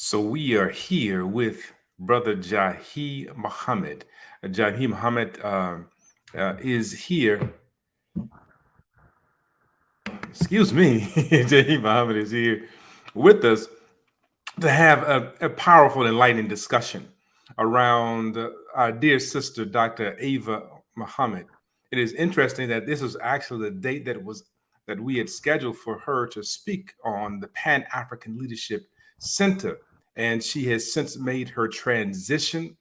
So we are here with Brother Jahi Muhammad. Jahi Muhammad is here. Excuse me. Jahi Muhammad is here with us to have a powerful, enlightening discussion around our dear sister, Dr. Ava Muhammad. It is interesting that this was actually the date that we had scheduled for her to speak on the Pan African Leadership Center, and she has since made her transition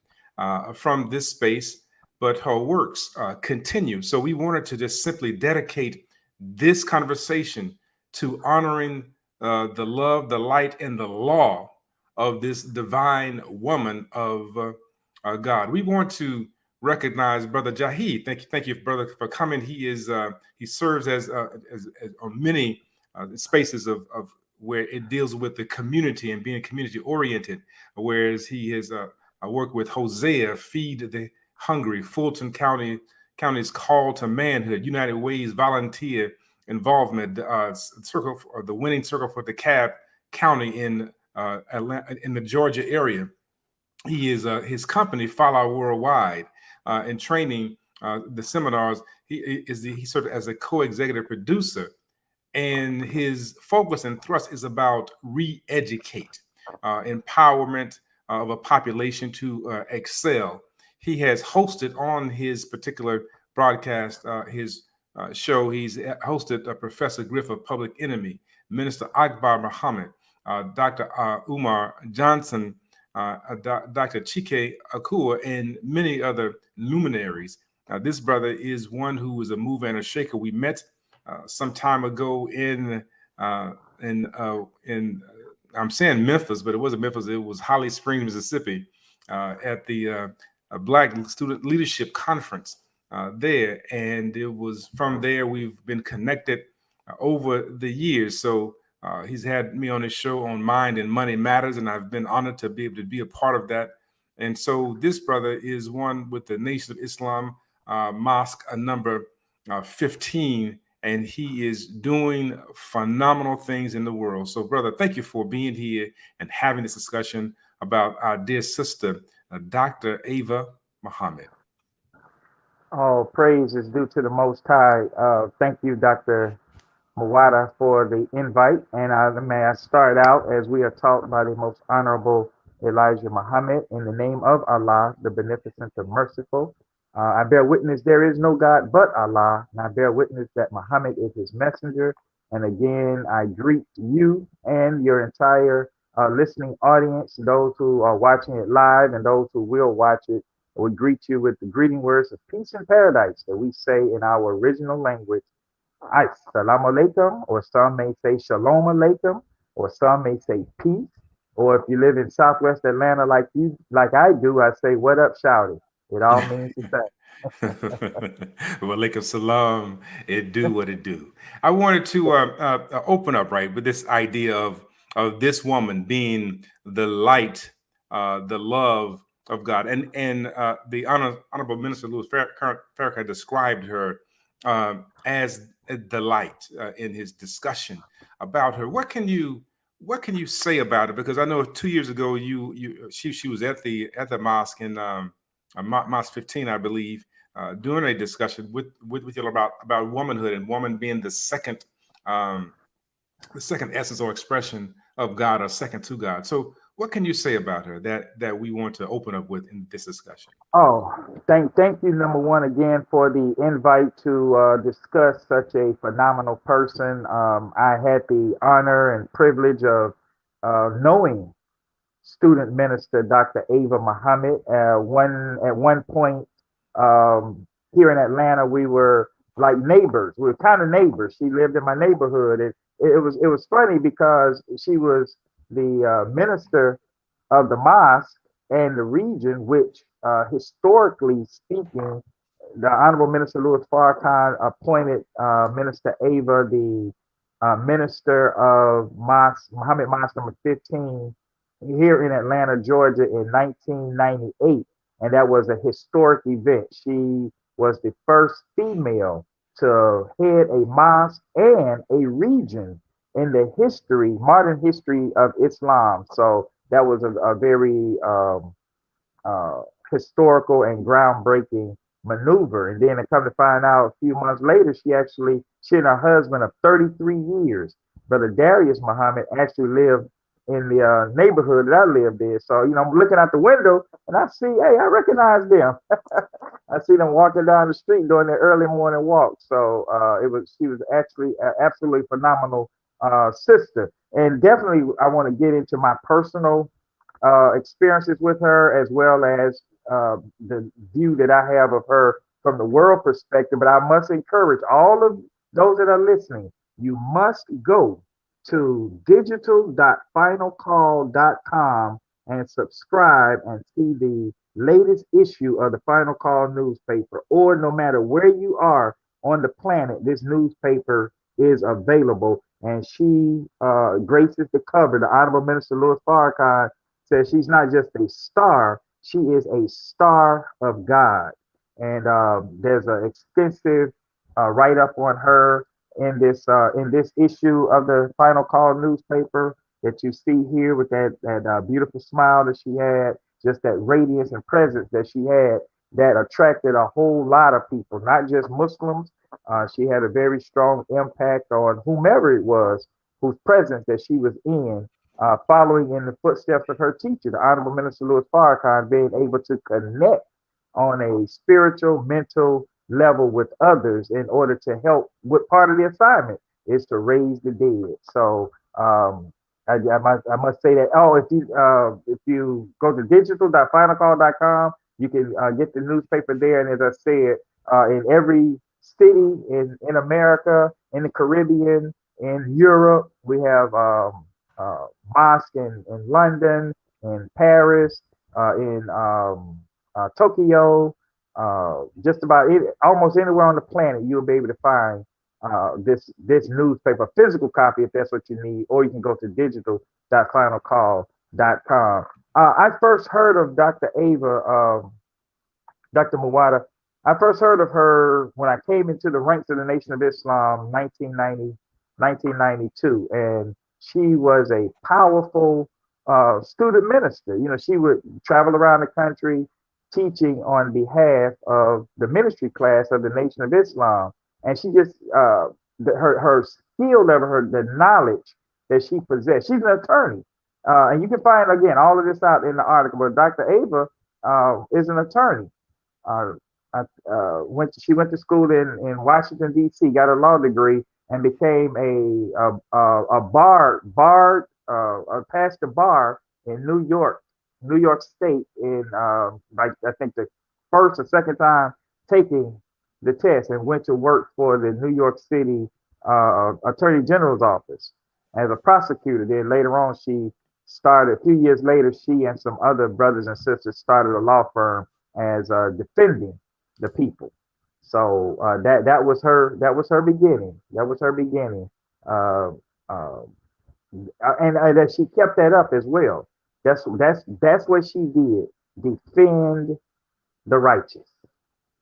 from this space, but her works continue. So we wanted to just simply dedicate this conversation to honoring the love, the light, and the law of this divine woman of God. We want to recognize Brother Jahid. Thank you, brother, for coming. He serves as on many spaces of where it deals with the community and being community oriented. Whereas he has worked with Hosea, Feed the Hungry, Fulton County's Call to Manhood, United Way's volunteer involvement, circle or the winning circle for the Cab County in Atlanta, in the Georgia area. He is his company Follow Worldwide in training the seminars. He served as a co-executive producer, and his focus and thrust is about re-educate, empowerment of a population to excel. He has hosted on his particular broadcast, his show. He's hosted Professor Griff of Public Enemy, Minister Akbar Muhammad, Dr. Umar Johnson, Dr. Chike Akua, and many other luminaries. This brother is one who was a mover and a shaker. We met some time ago in I'm saying Memphis, but it wasn't Memphis. It was Holly Springs, Mississippi, at the Black Student Leadership Conference there, and it was from there we've been connected over the years. So he's had me on his show on Mind and Money Matters, and I've been honored to be able to be a part of that. And so this brother is one with the Nation of Islam Mosque, a number 15, and he is doing phenomenal things in the world. So, brother, thank you for being here and having this discussion about our dear sister, Dr. Ava Muhammad. All praise is due to the Most High. Thank you, Dr. Mwata, for the invite. And may I start out as we are taught by the Most Honorable Elijah Muhammad in the name of Allah, the Beneficent, the Merciful. I bear witness there is no God but Allah, and I bear witness that Muhammad is his messenger. And again, I greet you and your entire listening audience, those who are watching it live and those who will watch it. We greet you with the greeting words of peace and paradise that we say in our original language. Assalamu alaikum, or some may say shalom alaikum, or some may say peace. Or if you live in Southwest Atlanta like I do, I say what up, shouty. It all means the Walaikum salam. It do what it do. I wanted to open up right with this idea of this woman being the light, the love of God, and the honorable Minister Louis Farrakhan described her as the light in his discussion about her. What can you say about it? Because I know 2 years ago she was at the mosque in Mosque 15, I believe, doing a discussion with you about womanhood and woman being um, the second essence or expression of God or second to God. So, what can you say about her that we want to open up with in this discussion? Oh, thank you, number one, again for the invite to discuss such a phenomenal person. I had the honor and privilege of knowing student minister Dr. Ava Muhammad. At one point here in Atlanta, we were like neighbors. We were kind of neighbors. She lived in my neighborhood, and it was funny because she was the minister of the mosque and the region, which historically speaking, the Honorable Minister Louis Farrakhan appointed Minister Ava the minister of Mosque Muhammad Mosque number 15 here in Atlanta, Georgia in 1998. And that was a historic event. She was the first female to head a mosque and a region in the history, modern history of Islam. So that was a very uh, historical and groundbreaking maneuver. And then to come to find out a few months later, she and her husband of 33 years, Brother Darius Muhammad, actually lived in the neighborhood that I lived in. So, I'm looking out the window and I see, hey, I recognize them. I see them walking down the street during their early morning walk. So she was actually an absolutely phenomenal sister. And definitely, I want to get into my personal experiences with her, as well as the view that I have of her from the world perspective. But I must encourage all of those that are listening, you must go to digital.finalcall.com and subscribe and see the latest issue of the Final Call newspaper. Or no matter where you are on the planet, this newspaper is available. And she graces the cover. The Honorable Minister Louis Farrakhan says she's not just a star, she is a star of God. And there's an extensive write up on her in this issue of the Final Call newspaper that you see here with that beautiful smile that she had, just that radiance and presence that she had that attracted a whole lot of people, not just Muslims. She had a very strong impact on whomever it was whose presence that she was in, following in the footsteps of her teacher, the Honorable Minister Louis Farrakhan, being able to connect on a spiritual, mental level with others in order to help. What part of the assignment is to raise the dead. So I must say that. Oh, if you go to digital.finalcall.com, you can get the newspaper there. And as I said, in every city in America, in the Caribbean, in Europe, we have mosque in London, in Paris, in Tokyo, just about almost anywhere on the planet, you'll be able to find this newspaper, physical copy if that's what you need, or you can go to digital.finalcall.com. I first heard of Dr. Ava, Dr. Mwata. I first heard of her when I came into the ranks of the Nation of Islam 1992, and she was a powerful student minister. She would travel around the country teaching on behalf of the ministry class of the Nation of Islam, and she just her skill level, the knowledge that she possessed. She's an attorney, and you can find again all of this out in the article. But Dr. Ava is an attorney. uh, she went to school in Washington D.C., got a law degree, and became a passed the bar in New York State, in like I think the first or second time taking the test, and went to work for the New York City Attorney General's office as a prosecutor. Then later on, a few years later, she and some other brothers and sisters started a law firm as defending the people. So that was her beginning. That was her beginning. Uh, uh, and that she kept that up as well. That's what she did. Defend the righteous.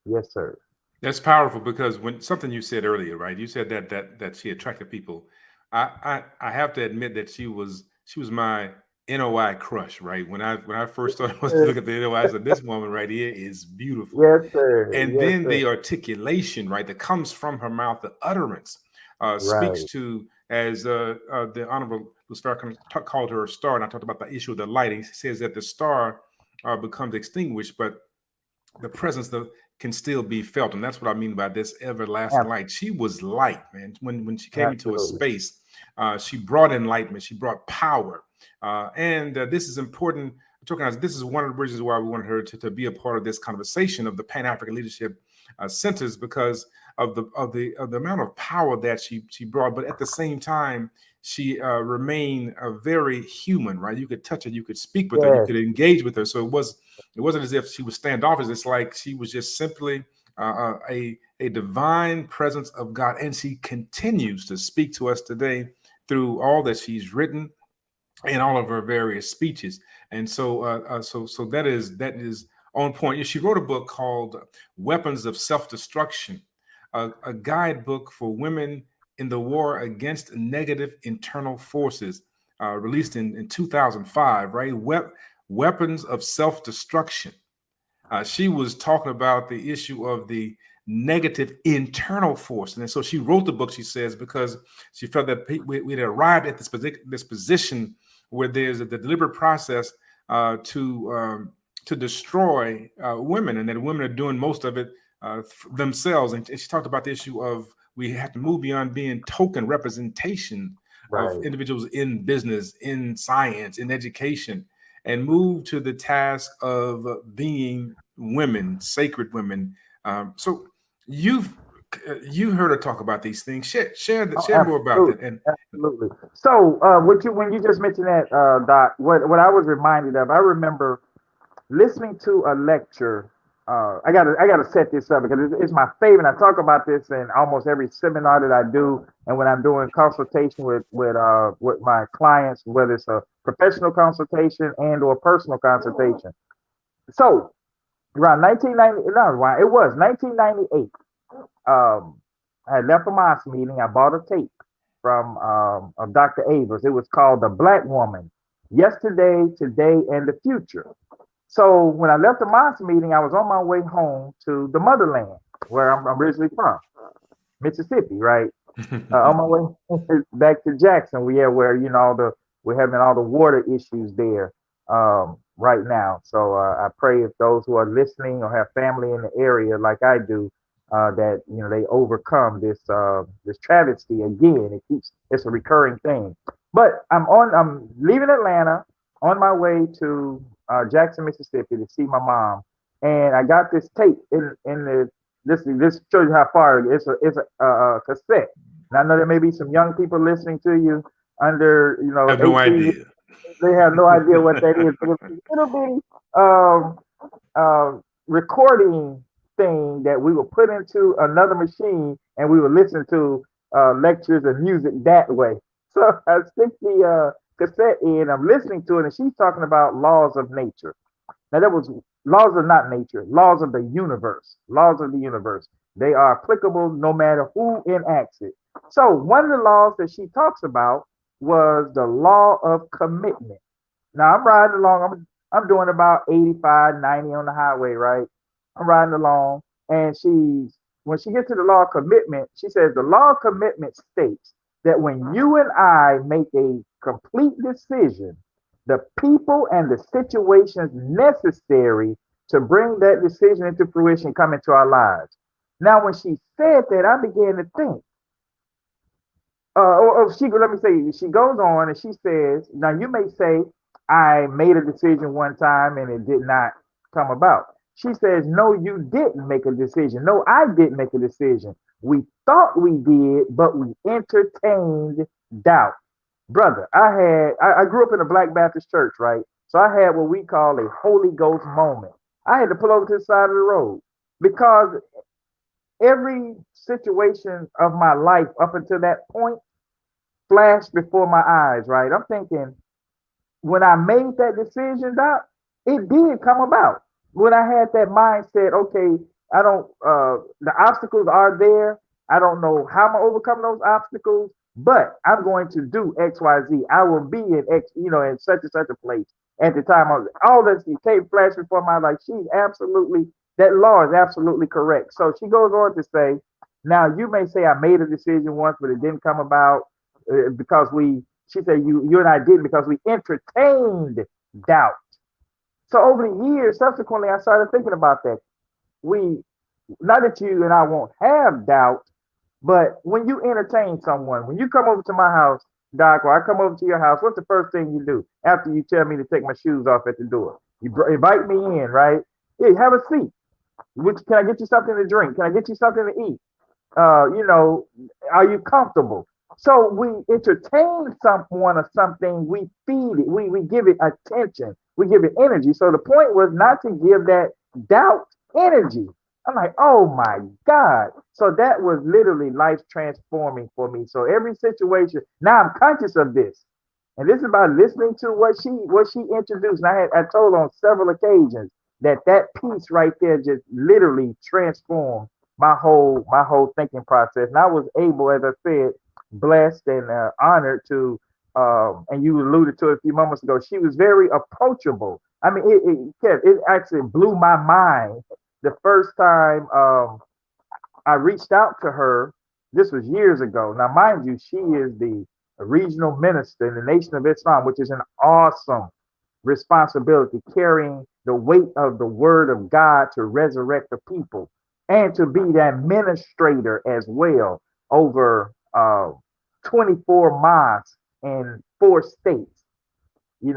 Yes, sir. That's powerful because when something you said earlier, right? You said that she attracted people. I have to admit that she was my NOI crush, right? When I first started was to look at the NOI, I said, this woman right here is beautiful. Yes, sir. And Yes, then sir. the articulation, right, that comes from her mouth, the utterance, speaks Right. to, as the Honorable Lucifer called her a star, and I talked about the issue of the lighting. He says that the star becomes extinguished, but the presence of can still be felt, and that's what I mean by this everlasting Ab- light. She was light, man. When she came into a Absolutely. space, she brought enlightenment, she brought power, and this is important. This is one of the reasons why we wanted her to be a part of this conversation of the Pan African Leadership Centers, because of the amount of power that she brought, but at the same time she remained very human, right? You could touch her, you could speak with her, you Yes. could engage with her. So it wasn't as if she was standoffish. It's like she was just simply a divine presence of God, and she continues to speak to us today through all that she's written in all of her various speeches. And so that is on point. She wrote a book called Weapons of Self-Destruction, a guidebook for women in the war against negative internal forces. released in 2005, right? Weapons of Self-Destruction. She was talking about the issue of the negative internal force. And so she wrote the book, she says, because she felt that we had arrived at this position where there's the deliberate process to destroy women, and that women are doing most of it themselves. And she talked about the issue of we have to move beyond being token representation of Right. individuals in business, in science, in education, and move to the task of being women, sacred women. So you've you heard her talk about these things. Oh, Share more about that. absolutely, And absolutely. So, what you when you just mentioned that, Doc, what I was reminded of, I remember listening to a lecture. I gotta set this up because it's my favorite. I talk about this in almost every seminar that I do, and when I'm doing consultation with my clients, whether it's a professional consultation and or personal consultation. So around 1990, no, around, it was 1998. I had left a mosque meeting. I bought a tape from of Dr. Ava's. It was called "The Black Woman: Yesterday, Today, and the Future." So when I left the mosque meeting, I was on my way home to the motherland, where I'm originally from, Mississippi, right? On my way back to Jackson, where we're having all the water issues there right now. So I pray if those who are listening or have family in the area, like I do, that they overcome this travesty again. It's a recurring thing. But I'm leaving Atlanta on my way to Jackson, Mississippi to see my mom, and I got this tape in the this shows you how far it's a cassette. And I know there may be some young people listening to you under I have no 18. idea. They have no idea what that is, but it's a little bitty um, recording thing that we will put into another machine and we will listen to lectures and music that way. So I stick the cassette in, I'm listening to it, and she's talking about laws of nature. Now that was laws of not nature, laws of the universe, laws of the universe. They are applicable no matter who enacts it. So one of the laws that she talks about was the law of commitment. Now I'm riding along. I'm doing about 85, 90 on the highway, right? I'm riding along, and when she gets to the law of commitment, she says the law of commitment states that when you and I make a complete decision, the people and the situations necessary to bring that decision into fruition come into our lives. Now, when she said that, I began to think, let me say, she goes on and she says, now you may say, I made a decision one time and it did not come about. She says, no, you didn't make a decision. No, I didn't make a decision. We thought we did, but we entertained doubt. Brother, I grew up in a Black Baptist church, right? So I had what we call a Holy Ghost moment. I had to pull over to the side of the road because every situation of my life up until that point flashed before my eyes, right? I'm thinking, when I made that decision, Doc, it did come about. When I had that mindset, okay, I don't the obstacles are there. I don't know how I'm gonna overcome those obstacles, but I'm going to do X, Y, Z. I will be in X, in such and such a place at the time. All this came flash before my life. She's absolutely that law is absolutely correct. So she goes on to say, now you may say I made a decision once, but it didn't come about because she said you and I didn't because we entertained doubt. So over the years, subsequently, I started thinking about that. We, not that you and I won't have doubt, but when you entertain someone, when you come over to my house, Doc, or I come over to your house, what's the first thing you do after you tell me to take my shoes off at the door? You invite me in, right? Hey, have a seat. Can I get you something to drink? Can I get you something to eat? You know, are you comfortable? So we entertain someone or something, we feed it, we give it attention, we give it energy. So the point was not to give that doubt energy. I'm like, oh my God. So that was literally life transforming for me. So every situation, now I'm conscious of this. And this is about listening to what she introduced. And I told on several occasions that piece right there just literally transformed my whole thinking process. And I was able, as I said, blessed and honored to and you alluded to it a few moments ago. She was very approachable. I mean, it actually blew my mind the first time I reached out to her. This was years ago. Now, mind you, she is the regional minister in the Nation of Islam, which is an awesome responsibility, carrying the weight of the word of God to resurrect the people and to be the administrator as well over 24 mosques in 4 states,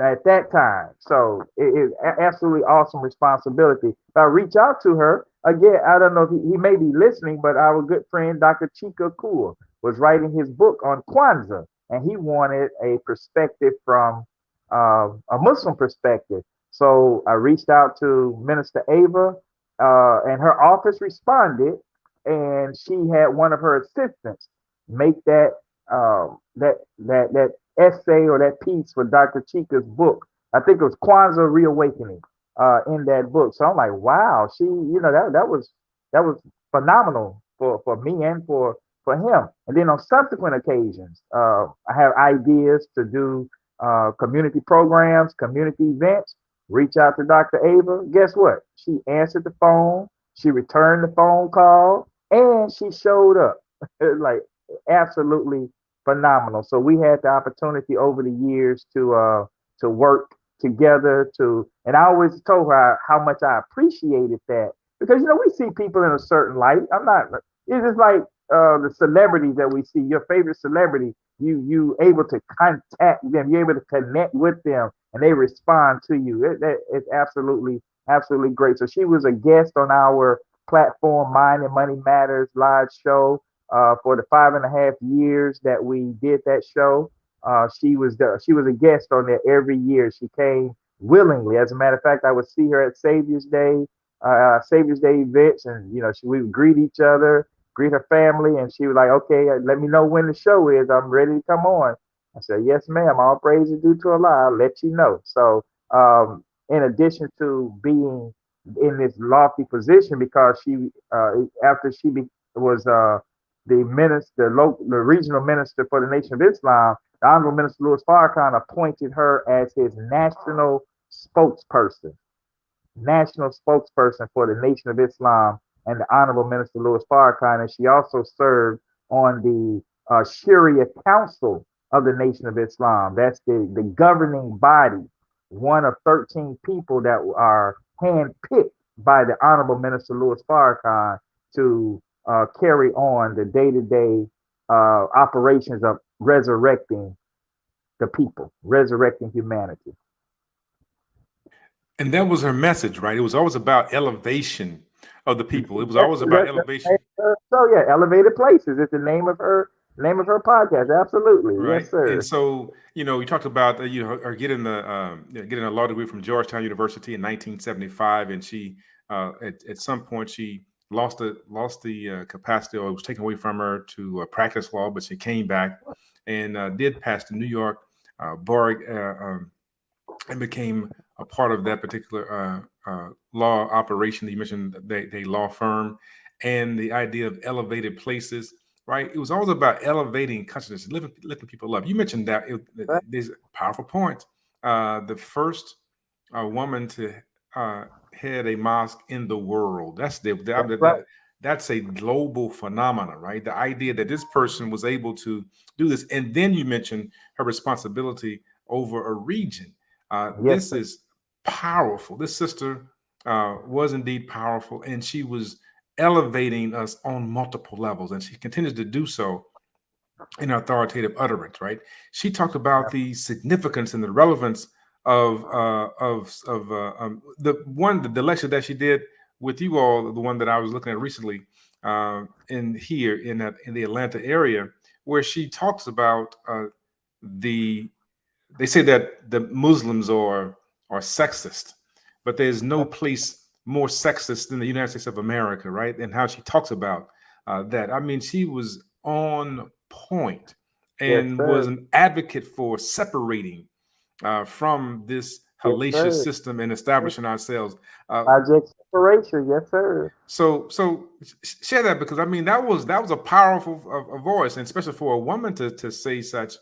at that time. So it is absolutely awesome responsibility. If I reach out to her again, I don't know if he may be listening, but our good friend Dr. Chika Kur was writing his book on Kwanzaa, and he wanted a perspective from a Muslim perspective. So I reached out to Minister Ava, and her office responded, and she had one of her assistants make that essay or that piece for Dr. Chika's book. I think it was Kwanzaa Reawakening in that book. So I'm like, wow, that was phenomenal for me and for him. And then on subsequent occasions, I have ideas to do community programs, community events. Reach out to Dr. Ava. Guess what? She answered the phone. She returned the phone call, and she showed up. Like absolutely phenomenal. So we had the opportunity over the years to work together and I always told her how much I appreciated that because we see people in a certain light. I'm not. It's just like the celebrities that we see. Your favorite celebrity, you able to contact them. You're able to connect with them, and they respond to you. It's absolutely great. So she was a guest on our platform, Mind and Money Matters live show for the 5.5 years that we did that show. She was a guest on there every year. She came willingly. As a matter of fact, I would see her at Savior's Day events, and we would greet each other, greet her family, and she was like, "Okay, let me know when the show is. I'm ready to come on." I said, "Yes, ma'am. All praise is due to Allah. I'll let you know." So, in addition to being in this lofty position, because after was the regional minister for the Nation of Islam, the Honorable Minister Louis Farrakhan appointed her as his spokesperson, national spokesperson for the Nation of Islam and the Honorable Minister Louis Farrakhan. And she also served on the Sharia Council of the Nation of Islam. That's the governing body, one of 13 people that are handpicked by the Honorable Minister Louis Farrakhan to carry on the day-to-day operations of resurrecting the people, resurrecting humanity. And that was her message, right? It was always about elevation of the people. It was That's, always about that's the name elevation, of so yeah, Elevated Places. It's the name of her podcast. Absolutely, right? yes, And sir. so, you talked about her getting a law degree from Georgetown University in 1975, and she at some point she lost the capacity, or it was taken away from her to practice law, but she came back and did pass the New York bar. And became a part of that particular law operation that you mentioned, the law firm, and the idea of elevated places. Right, it was always about elevating consciousness, lifting people up. You mentioned that Right? there's powerful points. The first woman to head a mosque in the world. That's right. That's a global phenomenon, right? The idea that this person was able to do this, and then you mentioned her responsibility over a region. Yes, This sir. is powerful. This sister was indeed powerful, and she was elevating us on multiple levels, and she continues to do so in authoritative utterance. Right? She talked about the significance and the relevance of the lecture that she did with you all, the one that I was looking at recently in here in the Atlanta area, where she talks about the they say that the Muslims are sexist, but there's no place more sexist than the United States of America, right? And how she talks about that. I mean, she was on point Yes, and was sir. an advocate for separating from this Yes, hellacious sir. system and establishing ourselves. Uh, Project Separation. Yes, sir. so share that, because I mean that was a powerful voice, and especially for a woman to say such.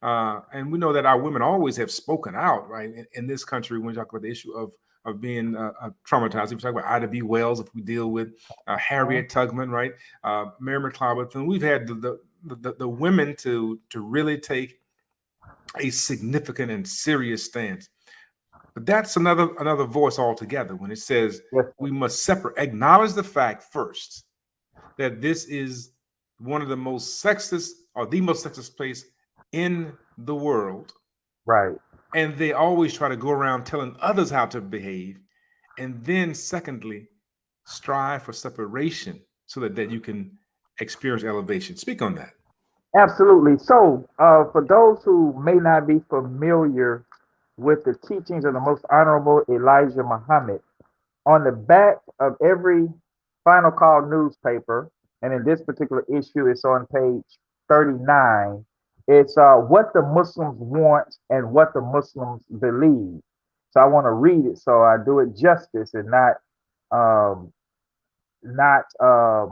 And we know that our women always have spoken out, right, in this country when we talk about the issue of being traumatized. If we talk about Ida B. Wells, if we deal with Harriet Tubman, right, Mary McLeod, and we've had the women to really take a significant and serious stance. But that's another voice altogether when it says Yes. we must acknowledge the fact first that this is one of the most sexist or the most sexist place in the world. Right. And they always try to go around telling others how to behave. And then secondly, strive for separation so that you can experience elevation. Speak on that. Absolutely. So, for those who may not be familiar with the teachings of the Most Honorable Elijah Muhammad, on the back of every Final Call newspaper, and in this particular issue, it's on page 39. It's what the Muslims want and what the Muslims believe. So I want to read it so I do it justice and um, not uh,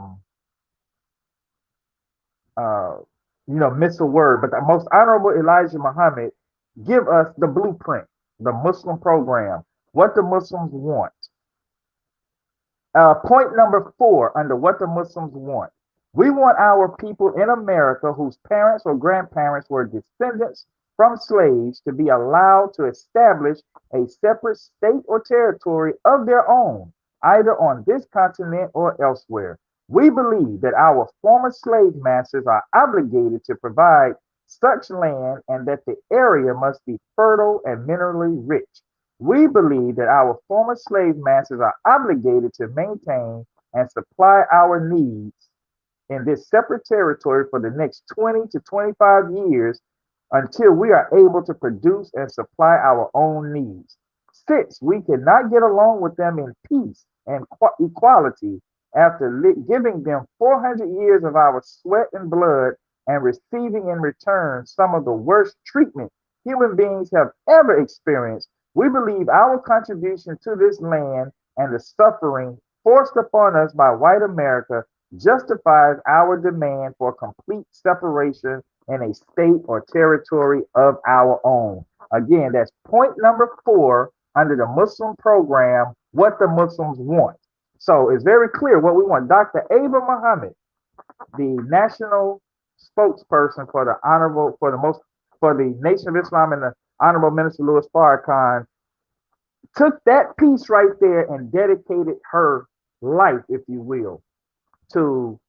miss a word. But the Most Honorable Elijah Muhammad give us the blueprint, the Muslim program, what the Muslims want. Point number 4 under what the Muslims want. We want our people in America whose parents or grandparents were descendants from slaves to be allowed to establish a separate state or territory of their own, either on this continent or elsewhere. We believe that our former slave masters are obligated to provide such land and that the area must be fertile and minerally rich. We believe that our former slave masters are obligated to maintain and supply our needs in this separate territory for the next 20 to 25 years until we are able to produce and supply our own needs. Since we cannot get along with them in peace and equality after giving them 400 years of our sweat and blood and receiving in return some of the worst treatment human beings have ever experienced, we believe our contribution to this land and the suffering forced upon us by white America justifies our demand for complete separation in a state or territory of our own. Again, that's point number 4 under the Muslim program, what the Muslims want. So it's very clear what we want. Dr. Ava Muhammad, the national spokesperson for the Nation of Islam and the Honorable Minister Louis Farrakhan, took that piece right there and dedicated her life, if you will, to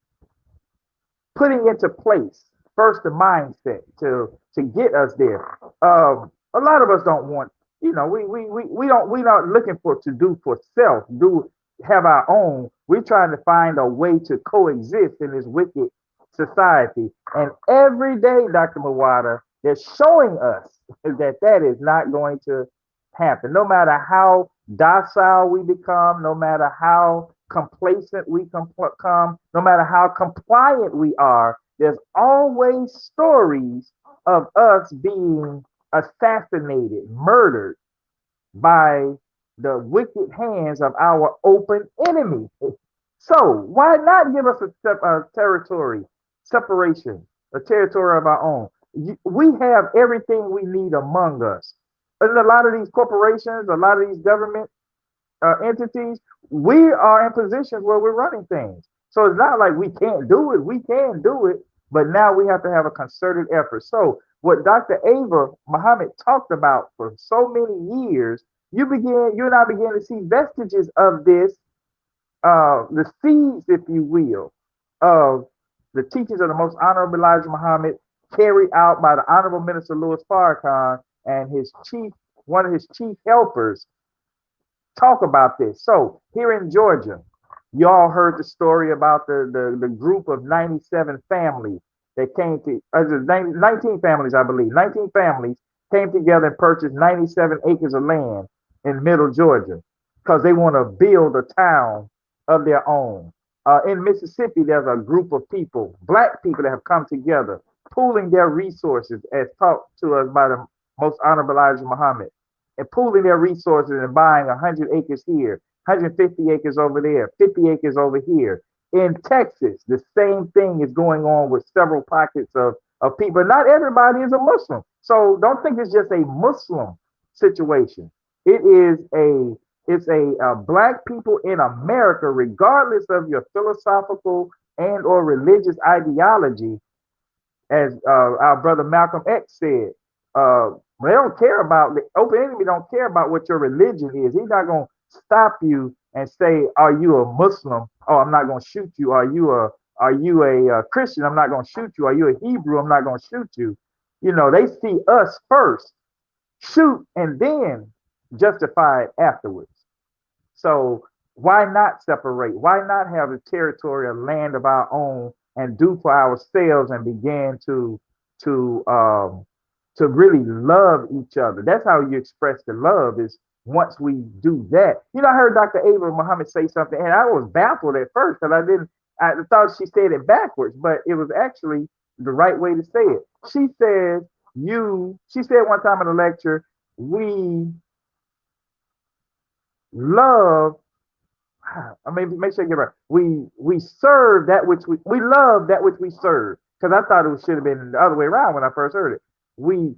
putting into place first the mindset to get us there. A lot of us don't want, we not looking for to do for self, do have our own. We're trying to find a way to coexist in this wicked society. And every day, Dr. Mwata, they're showing us that is not going to happen. No matter how docile we become, no matter how complacent we become, no matter how compliant we are, there's always stories of us being assassinated, murdered by the wicked hands of our open enemy. So why not give us a territory separation, a territory of our own? We have everything we need among us. And a lot of these corporations, a lot of these government entities, we are in positions where we're running things. So it's not like we can't do it. We can do it, but now we have to have a concerted effort. So what Dr. Ava Muhammad talked about for so many years, you and I begin to see vestiges of this, the seeds, if you will, of the teachings of the Most Honorable Elijah Muhammad carried out by the Honorable Minister Louis Farrakhan and one of his chief helpers talk about this. So here in Georgia, you all heard the story about the group of 97 families that came to 19 families, I believe. 19 families came together and purchased 97 acres of land in middle Georgia because they want to build a town of their own. In Mississippi, there's a group of people, black people, that have come together, pooling their resources, as taught to us by the Most Honorable Elijah Muhammad, and pooling their resources and buying 100 acres here, 150 acres over there, 50 acres over here. In Texas, the same thing is going on with several pockets of of people. Not everybody is a Muslim. So don't think it's just a Muslim situation. It is black people in America, regardless of your philosophical and or religious ideology, as our brother Malcolm X said, they don't care about the open enemy. Don't care about what your religion is. He's not gonna stop you and say, "Are you a Muslim? Oh, I'm not gonna shoot you. Are you a Christian? I'm not gonna shoot you. Are you a Hebrew? I'm not gonna shoot you." You know, they see us first, shoot, and then justify it afterwards. So why not separate? Why not have a territory, a land of our own, and do for ourselves and begin to um to really love each other? That's how you express the love is once we do that. You know, I heard Dr. Ava Muhammad say something, and I was baffled at first because I thought she said it backwards, but it was actually the right way to say it. She said one time in a lecture, we love I mean, make sure I get it right. We serve that which we love that which we serve. Because I thought it should have been the other way around when I first heard it. We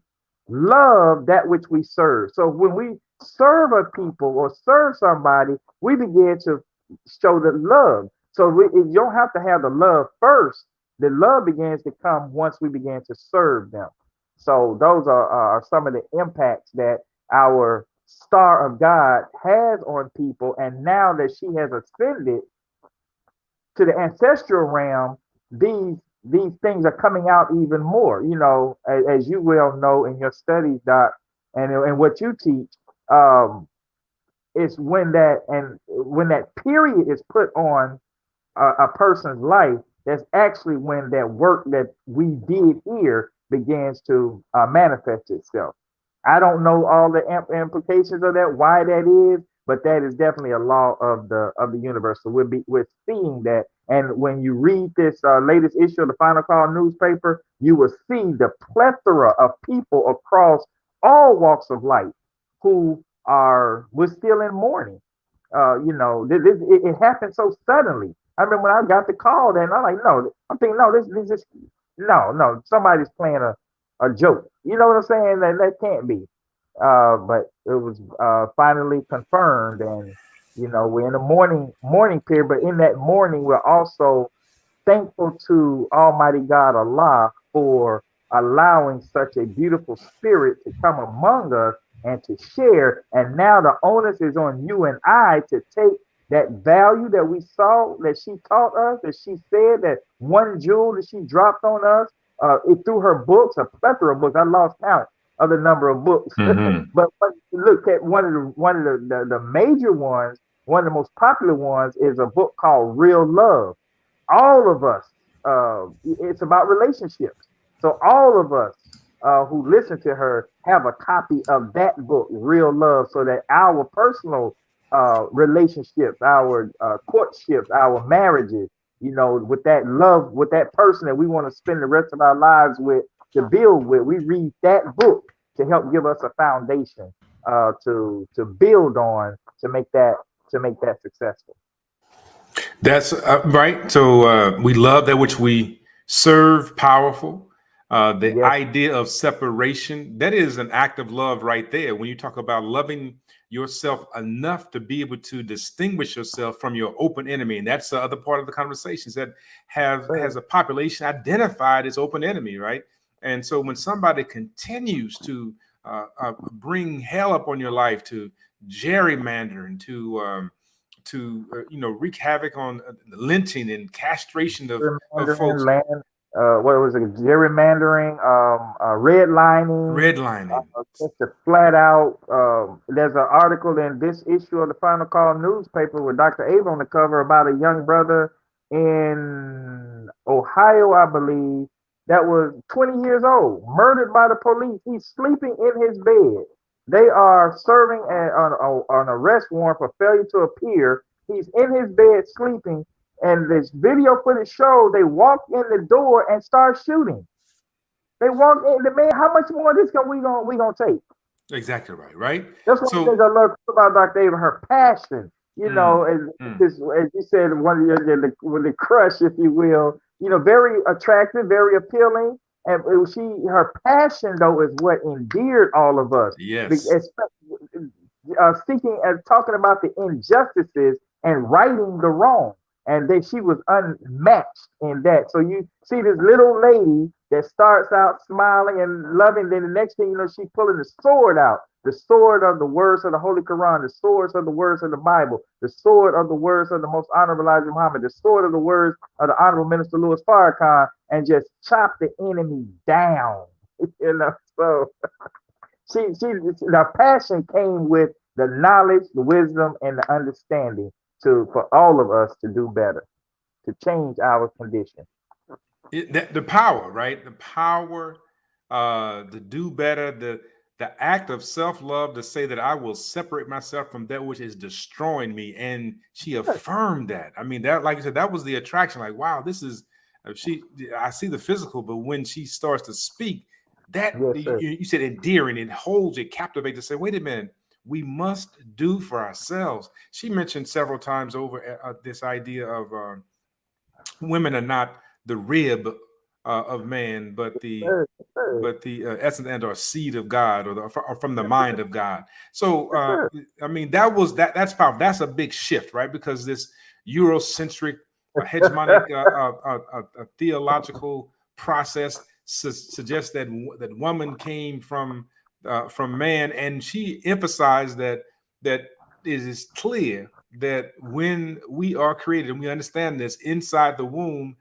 love that which we serve. So when we serve a people or serve somebody, we begin to show the love. So you don't have to have the love first. The love begins to come once we begin to serve them. So those are some of the impacts that our star of God has on people. And now that she has ascended to the ancestral realm, these things are coming out even more. You know, as you well know in your studies, Doc, and what you teach, it's when that period is put on a person's life, that's actually when that work that we did here begins to manifest itself. I don't know all the implications of that, why that is, but that is definitely a law of the universe. So we're seeing that, and when you read this latest issue of the Final Call newspaper, you will see the plethora of people across all walks of life who are we're still in mourning. You know, it happened so suddenly. I remember when I got the call, then I'm like, no, I'm thinking, no, this is no, somebody's playing a joke. You know what I'm saying? That can't be. But it was finally confirmed, and you know, we're in the mourning period. But in that mourning, we're also thankful to Almighty God Allah for allowing such a beautiful spirit to come among us and to share. And now the onus is on you and I to take that value that we saw, that she taught us, that she said, that one jewel that she dropped on us through her books, a plethora of books. I lost count of the number of books. Mm-hmm. But look at one of the major ones, one of the most popular ones is a book called Real Love. All of us, it's about relationships. So all of us who listen to her have a copy of that book, Real Love, so that our personal relationships, our courtships, our marriages, you know, with that love, with that person that we want to spend the rest of our lives with, to build with, we read that book to help give us a foundation to build on to make that successful. That's right. So we love that which we serve, powerful. The Yes, idea of separation, that is an act of love right there. When you talk about loving yourself enough to be able to distinguish yourself from your open enemy. And that's the other part of the conversations that has sir. a population identified as open enemy, right? And so when somebody continues to bring hell up on your life, to gerrymander and to wreak havoc on the lynching and castration of Gerrymandering, folks, land, what was it? Gerrymandering, redlining, redlining. just a flat out. There's an article in this issue of the Final Call newspaper with Dr. Ava on the cover about a young brother in Ohio, I believe, that was 20 years old, murdered by the police. He's sleeping in his bed. They are serving an arrest warrant for failure to appear. He's in his bed sleeping, and this video footage shows they walk in the door and start shooting. They walk in. The man, how much more of this can we gonna take? Exactly right, right? That's one of the things So, I love about Dr. Ava, her passion. You mm, know, mm. as you said, one of the crush, if you will. You know, very attractive, very appealing, And her passion though is what endeared all of us. Yes. Seeking and talking about the injustices and righting the wrong. And then she was unmatched in that. So you see this little lady that starts out smiling and loving, then the next thing you know, she's pulling the sword out. The sword of the words of the Holy Quran, the swords of the words of the Bible, the sword of the words of the most honorable Elijah Muhammad, the sword of the words of the honorable Minister Louis Farrakhan, and just chop the enemy down. You know, so the passion came with the knowledge, the wisdom, and the understanding for all of us to do better, to change our condition. The power, right? The power to do better, the act of self-love to say that I will separate myself from that which is destroying me. And she affirmed that. I mean, that, like you said, that was the attraction. Like, wow, this is I see the physical, but when she starts to speak, that Yes, sir. you said endearing, it holds, it captivates to say, wait a minute, we must do for ourselves. She mentioned several times over this idea of women are not the rib of man, but the Yes, sir. essence and or seed of God, or from the mind of God. So Yes, sir. I mean, that's powerful. That's a big shift, right? Because this Eurocentric, hegemonic, theological process suggests that woman came from man, and she emphasized that it is clear that when we are created, and we understand this inside the womb,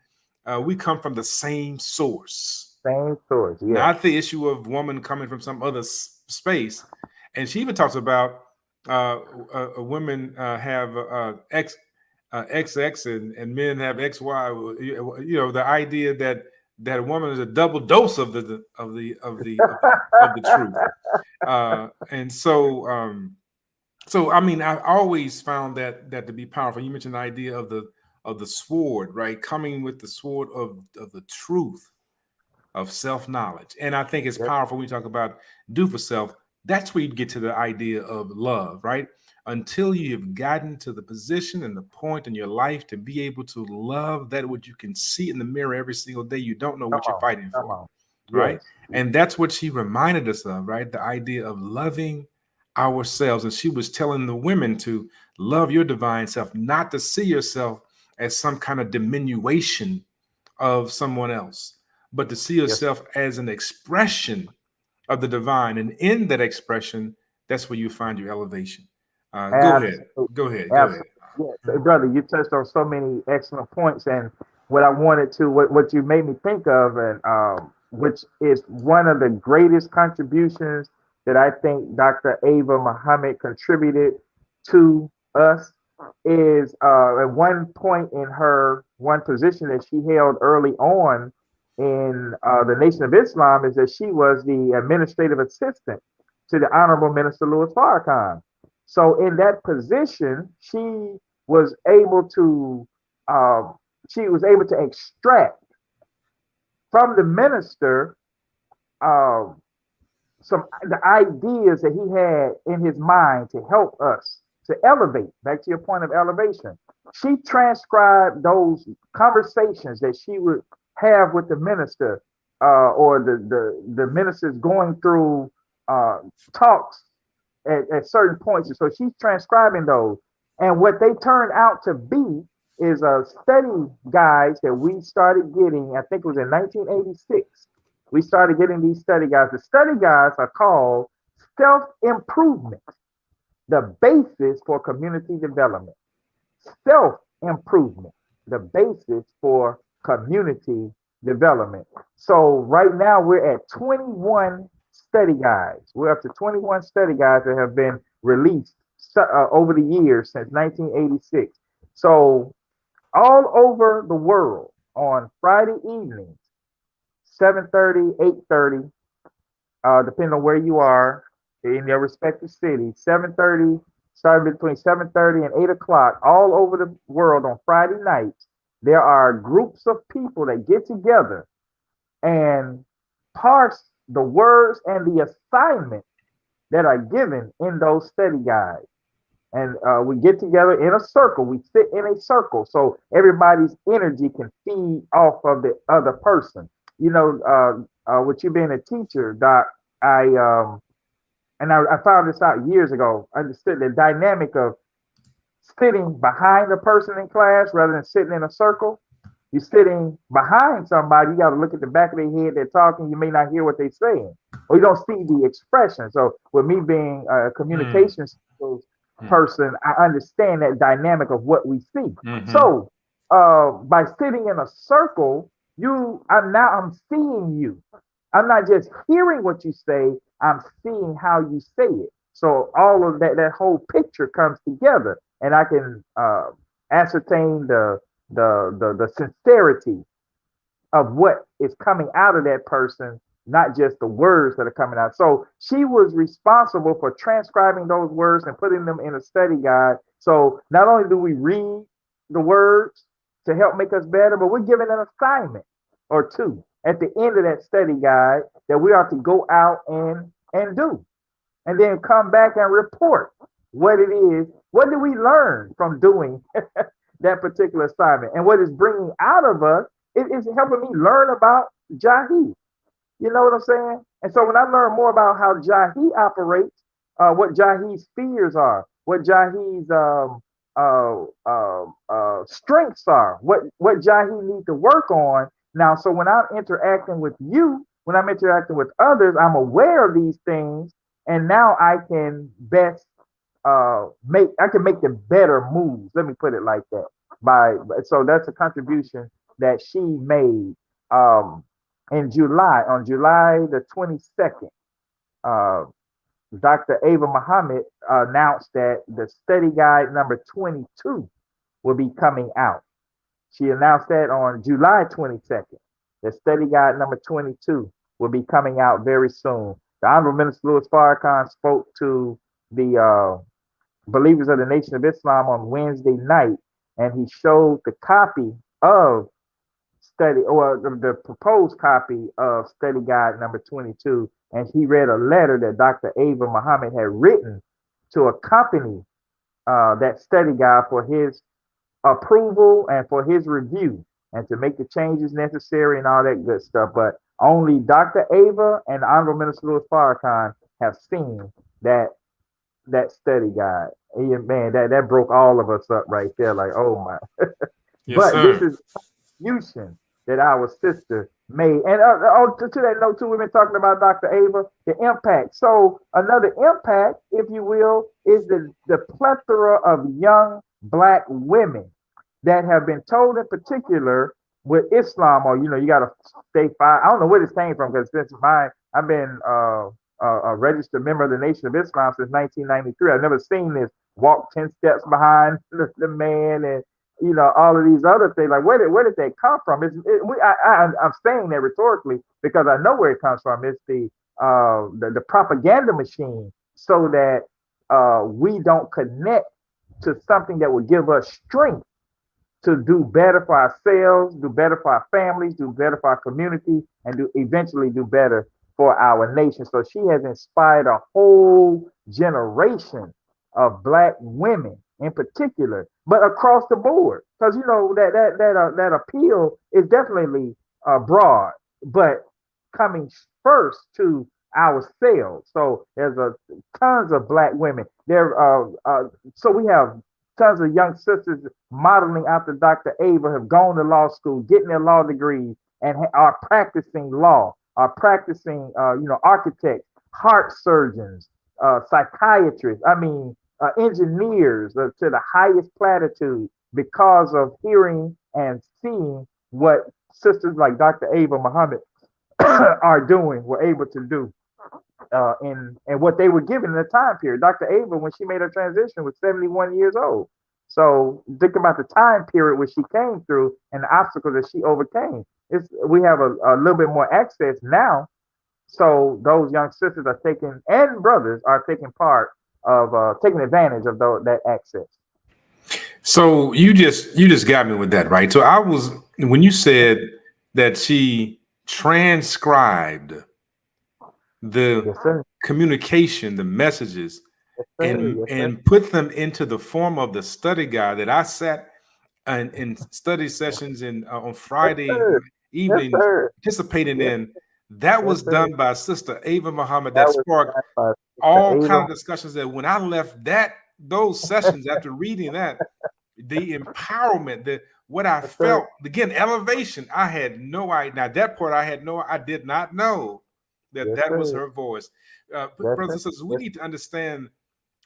we come from the same source, Same source. Yes. not the issue of woman coming from some other space. And she even talks about women have XX, and men have XY. You know, the idea that a woman is a double dose of the truth. And so I mean, I always found that to be powerful. You mentioned the idea of the sword, right? Coming with the sword of the truth of self-knowledge. And I think it's Yes. powerful when you talk about do for self. That's where you get to the idea of love, right? Until you've gotten to the position and the point in your life to be able to love that what you can see in the mirror every single day, you don't know Come what you're on. fighting Come for, on. right? Yes. And that's what she reminded us of, right? The idea of loving ourselves. And she was telling the women to love your divine self, not to see yourself as some kind of diminution of someone else, but to see Yes. yourself as an expression of the divine. And in that expression, that's where you find your elevation. Go ahead. Absolutely. Go ahead. Go ahead. Absolutely. Yes. Brother, you touched on so many excellent points. And what you made me think of, and which is one of the greatest contributions that I think Dr. Ava Muhammad contributed to us, is at one point in her one position that she held early on in the Nation of Islam, is that she was the administrative assistant to the Honorable Minister Louis Farrakhan. So in that position, was able to uh, she was able to extract from the minister uh, some the ideas that he had in his mind to help us to elevate. Back to your point of elevation, she transcribed those conversations that she would have with the minister, or the ministers going through uh, talks at certain points. And so she's transcribing those. And what they turned out to be is a study guides that we started getting, I think it was in 1986. We started getting these study guides. The study guides are called Self Improvement, the basis for community development. Self improvement, the basis for community development. So right now we're at 21 study guides. We're up to 21 study guides that have been released over the years since 1986. So all over the world on Friday evenings, 7:30, 8:30, depending on where you are in your respective city, 7:30, starting between 7:30 and 8 o'clock, all over the world on Friday nights, there are groups of people that get together and parse the words and the assignments that are given in those study guides. And we get together in a circle. We sit in a circle so everybody's energy can feed off of the other person. You know, with you being a teacher, Doc, I found this out years ago. I understood the dynamic of sitting behind a person in class rather than sitting in a circle. You're sitting behind somebody, you got to look at the back of their head. They're talking, you may not hear what they're saying, or you don't see the expression. So, with me being a Mm, communication skills mm, person, I understand that dynamic of what we see. mm-hmm, So, by sitting in a circle, I'm seeing you. I'm not just hearing what you say, I'm seeing how you say it. So all of that whole picture comes together, and I can ascertain the sincerity of what is coming out of that person, not just the words that are coming out. So she was responsible for transcribing those words and putting them in a study guide. So not only do we read the words to help make us better, but we're given an assignment or two at the end of that study guide that we are to go out and do, and then come back and report what it is. What did we learn from doing that particular assignment? And what is bringing out of us is helping me learn about Jahi. You know what I'm saying? And so when I learn more about how Jahi operates, what Jahi's fears are, what Jahi's strengths are, what Jahi needs to work on. Now, so when I'm interacting with you, when I'm interacting with others, I'm aware of these things, and now I can best make the better moves. Let me put it like that. So that's a contribution that she made in July, on July the 22nd. Uh, Dr. Ava Muhammad announced that the study guide number 22 will be coming out. She announced that on July 22nd. The study guide number 22 will be coming out very soon. The Honorable Minister Louis Farrakhan spoke to the believers of the Nation of Islam on Wednesday night, and he showed the copy of the proposed copy of study guide number 22, and he read a letter that Dr. Ava Muhammad had written to accompany that study guide for his approval and for his review, and to make the changes necessary and all that good stuff. But only Dr. Ava and the Honorable Minister Louis Farrakhan have seen that study guide. And man, that broke all of us up right there. Like, oh my! yes, But this sir. is contribution that our sister made. And to that note, too, we've been talking about Dr. Ava, the impact. So another impact, if you will, is the plethora of young black women that have been told, in particular with Islam, or you got to stay five. I don't know where this came from, because since I've been a registered member of the Nation of Islam since 1993. I've never seen this walk 10 steps behind the man, and all of these other things. Like, where did they come from? I'm saying that rhetorically because I know where it comes from. It's the propaganda machine, so that we don't connect to something that will give us strength to do better for ourselves, do better for our families, do better for our community, and eventually do better for our nation. So she has inspired a whole generation of black women in particular, but across the board, because that appeal is definitely broad, but coming first to ourselves. So there's tons of black women there. So we have tons of young sisters modeling after Dr. Ava, have gone to law school, getting their law degrees, and are practicing law, are practicing, architects, heart surgeons, psychiatrists. I mean, engineers to the highest platitude, because of hearing and seeing what sisters like Dr. Ava Muhammad are doing, were able to do in what they were given in the time period. Dr. Ava, when she made her transition, was 71 years old. So think about the time period which she came through and the obstacles that she overcame. We have a little bit more access now, so those young sisters are taking, and brothers are taking part of taking advantage of that access. So you just got me with that, right? So I was when you said that she transcribed the Yes, sir. communication, the messages, Yes, sir. and Yes, sir. and put them into the form of the study guide that I sat in study sessions on Yes, Friday sir. Yes, evenings sir. participating Yes, in. That Yes, was sir. done by Sister Ava Muhammad. That That was sparked done by Sister all kind Ava. of discussions. That when I left those sessions after reading that, the empowerment, the what I Yes, sir. felt, again, elevation. I had no idea. Now that part I did not know that Yes, that was sir. her voice. Yes, Brothers sir. and sisters, we Yes, need to understand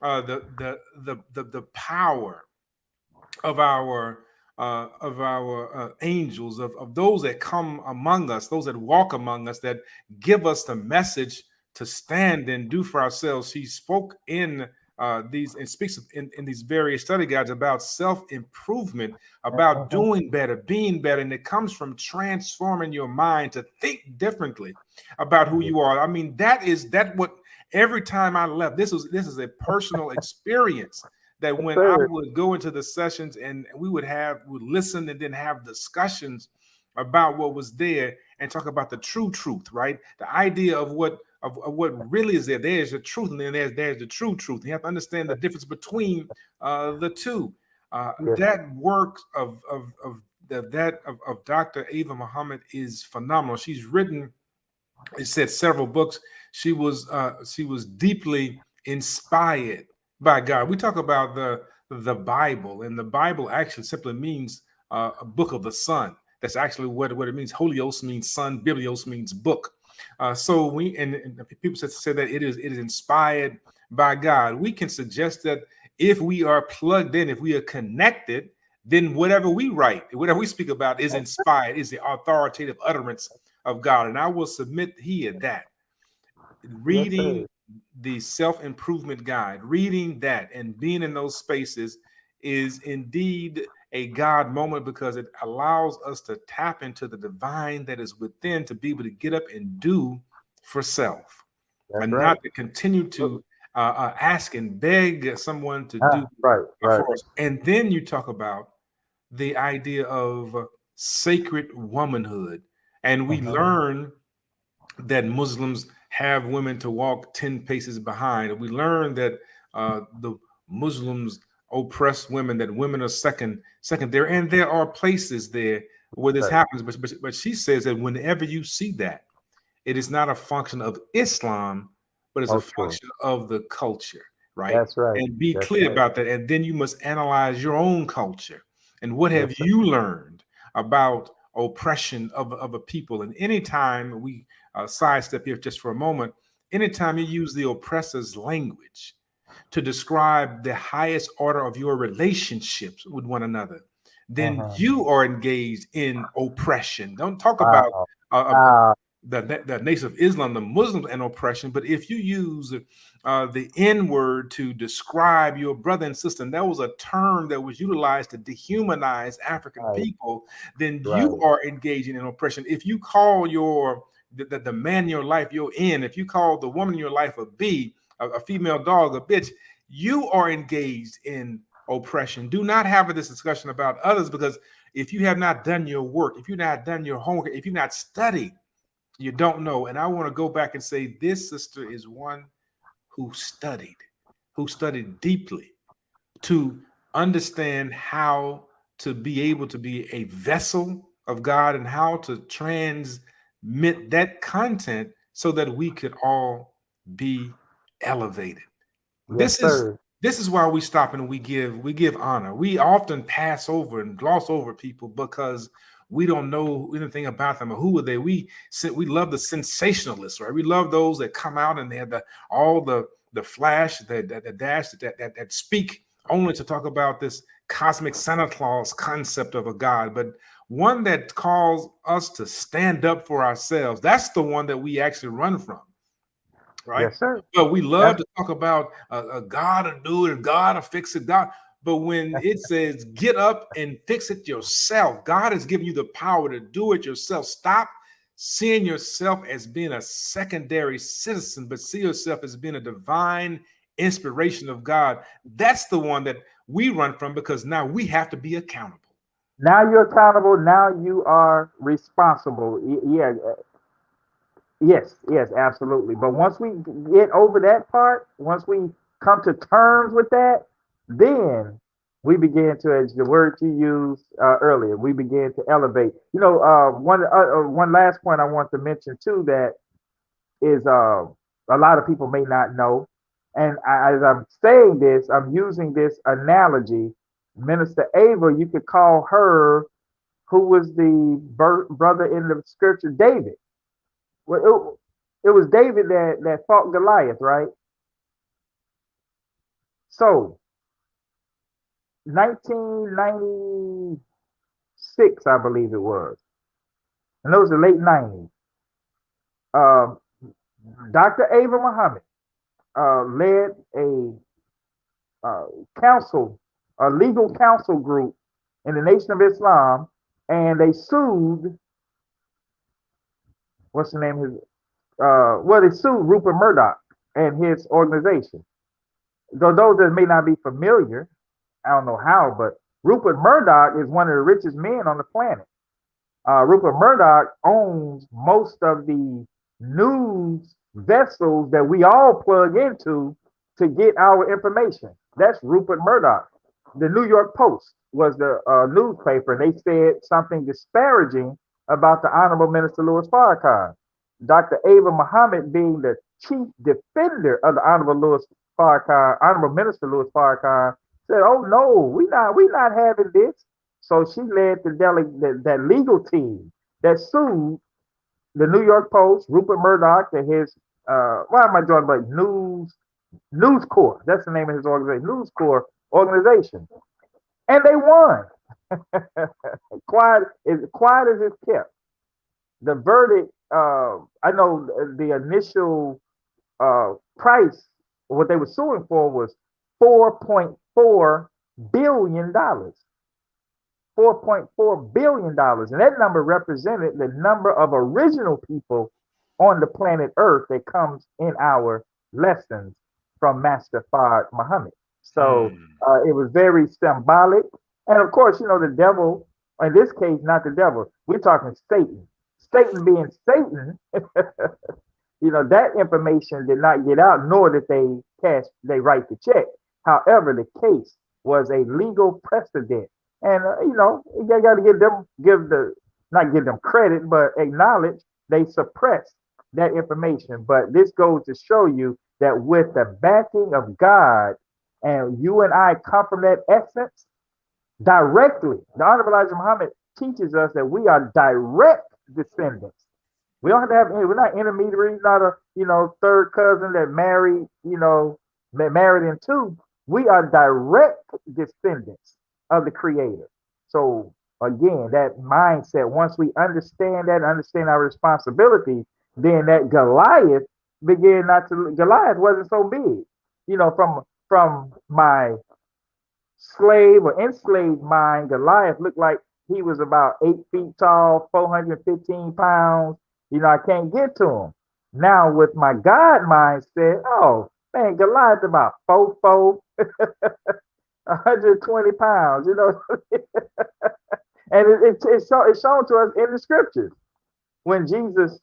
the power of our angels, of those that come among us, those that walk among us, that give us the message to stand and do for ourselves. He spoke in these and speaks in these various study guides about self-improvement, about mhm. doing better, being better, and it comes from transforming your mind to think differently about who Yes, you are. I mean, that what every time I left, this is a personal experience that when I sir. would go into the sessions and we would listen and then have discussions about what was there and talk about the true truth, right? The idea of what really is there. There's the truth, and then there's the true truth. You have to understand the difference between the two. Yes, That work of Dr. Ava Muhammad is phenomenal. She's written, it said, several books. She was deeply inspired by God. We talk about the Bible, and the Bible actually simply means a book of the Son. That's actually what it means. Holios means son. Biblios means book. So and people say that it is inspired by God. We can suggest that if we are plugged in, if we are connected, then whatever we write, whatever we speak about is inspired, is the authoritative utterance of God. And I will submit here that yes, sir. reading the self-improvement guide, reading that and being in those spaces is indeed a God moment, because it allows us to tap into the divine that is within, to be able to get up and do for self That's and right. not to continue to ask and beg someone to do Right, right. for us. And then you talk about the idea of sacred womanhood. And we Mhm. learn that Muslims have women to walk 10 paces behind. We learn that the Muslims oppress women, that women are secondary. And there are places there where this Right. happens. But she says that whenever you see that, it is not a function of Islam, but it's a Okay. function of the culture, right? That's right. And be That's clear right. about that. And then you must analyze your own culture and what Yes, have sir. you learned about oppression of a people. And anytime we sidestep here just for a moment, anytime you use the oppressor's language to describe the highest order of your relationships with one another, then Mhm. you are engaged in oppression. Don't talk about Wow. uh, Wow. the Nation of Islam, the Muslims, and oppression. But if you use the N word to describe your brother and sister, and that was a term that was utilized to dehumanize African Right. people, then you Right. are engaging in oppression. If you call the man in your life your N, if you call the woman in your life a B, a female dog a bitch, you are engaged in oppression. Do not have this discussion about others, because if you have not done your work, if you've not done your homework, if you've not studied, you don't know. And I want to go back and say this sister is one who studied deeply to understand how to be able to be a vessel of God and how to transmit that content so that we could all be elevated. Yes, This is sir. this is why we stop and we give honor. We often pass over and gloss over people because we don't know anything about them or who are they. We love the sensationalists, right? We love those that come out and they have all the flash, the dash that speak only to talk about this cosmic Santa Claus concept of a God, but one that calls us to stand up for ourselves. That's the one that we actually run from, right? Yes, sir. But we love That's to talk about a God to do it, God to fix it, God. But when it says get up and fix it yourself, God has given you the power to do it yourself. Stop seeing yourself as being a secondary citizen, but see yourself as being a divine inspiration of God. That's the one that we run from, because now we have to be accountable. now you're accountable. Now you are responsible. Yeah. Yes. Yes. Absolutely. But once we get over that part, once we come to terms with that, then we began to, as the word you used earlier, we began to elevate. One last point I want to mention too that is a lot of people may not know, and as I'm saying this, I'm using this analogy. Minister Ava, you could call her, who was the brother in the scripture, David. Well, it was David that fought Goliath, right? So 1996, I believe it was, and those are late 90s. Um, Dr. Ava Muhammad led a uh, council, a legal council group in the Nation of Islam, and they sued. What's the name of his? Well, they sued Rupert Murdoch and his organization. Though those that may not be familiar, I don't know how, but Rupert Murdoch is one of the richest men on the planet. Rupert Murdoch owns most of the news vessels that we all plug into to get our information. That's Rupert Murdoch. The New York Post was the newspaper, and they said something disparaging about the Honorable Minister Louis Farrakhan. Dr. Ava Muhammad, being the chief defender of the Honorable Louis Farrakhan, Honorable Minister Louis Farrakhan, said, "Oh no, we not having this." So she led that legal team that sued the New York Post, Rupert Murdoch, and his why am I drawing like News Corps? That's the name of his organization, News Corps organization, and they won. Quiet as it's kept. The verdict. I know the initial price, what they were suing for was $4.4 billion. $4.4 billion. And that number represented the number of original people on the planet Earth that comes in our lessons from Master Fard Muhammad. So Mm. it was very symbolic. And of course, the devil, in this case, not the devil, we're talking Satan. Satan being Satan, that information did not get out, nor did they write the check. However, the case was a legal precedent, and you got to not give them credit, but acknowledge they suppressed that information. But this goes to show you that with the backing of God, and you and I come from that essence directly. The Honorable Elijah Muhammad teaches us that we are direct descendants. We don't have to have any. We're not intermediaries, not a third cousin that married into. We are direct descendants of the Creator. So again, that mindset. Once we understand that, understand our responsibility, then that Goliath wasn't so big. From my slave or enslaved mind, Goliath looked like he was about 8 feet tall, 415 pounds. I can't get to him. Now with my God mindset, oh man, Goliath about 4'4", 120 pounds, and it's shown to us in the scriptures when Jesus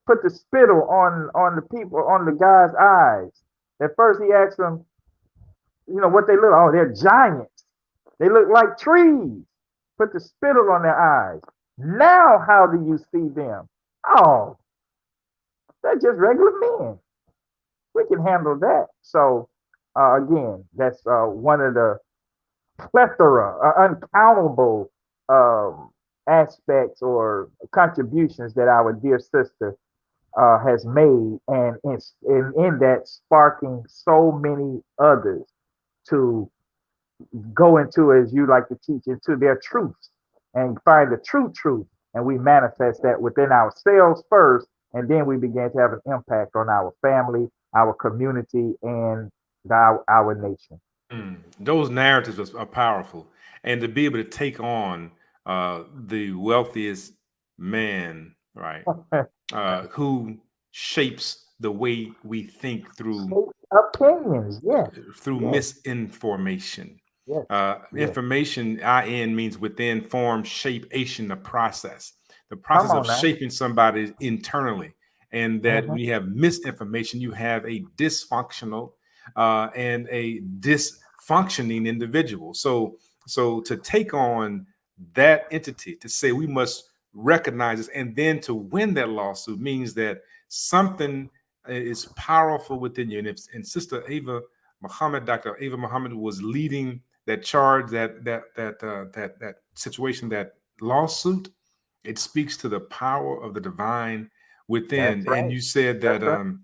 put the spittle on the people, on the guy's eyes. At first he asked them, what they look like. Oh, they're giants. They look like trees. Put the spittle on their eyes. Now how do you see them? Oh, they're just regular men. We can handle that. So again, that's one of the plethora, uncountable aspects or contributions that our dear sister has made, and in that sparking so many others to go into, as you like to teach, into their truths and find the true truth. And we manifest that within ourselves first, and then we begin to have an impact on our family, our community, and our nation. Mm. Those narratives are powerful, and to be able to take on the wealthiest man, right, who shapes the way we think Opinions, yes, through yes, misinformation. yes, yes. Information, in means within, form, shape, ation, the Come process of on now. shaping somebody internally. And that when Hmm. you have misinformation, you have a dysfunctional and a dysfunctional functioning individual. So to take on that entity, to say we must recognize this, and then to win that lawsuit means that something is powerful within you. And Sister Ava Muhammad, Dr. Ava Muhammad, was leading that charge, that situation, that lawsuit. It speaks to the power of the divine That's within. And right. you said That's that right.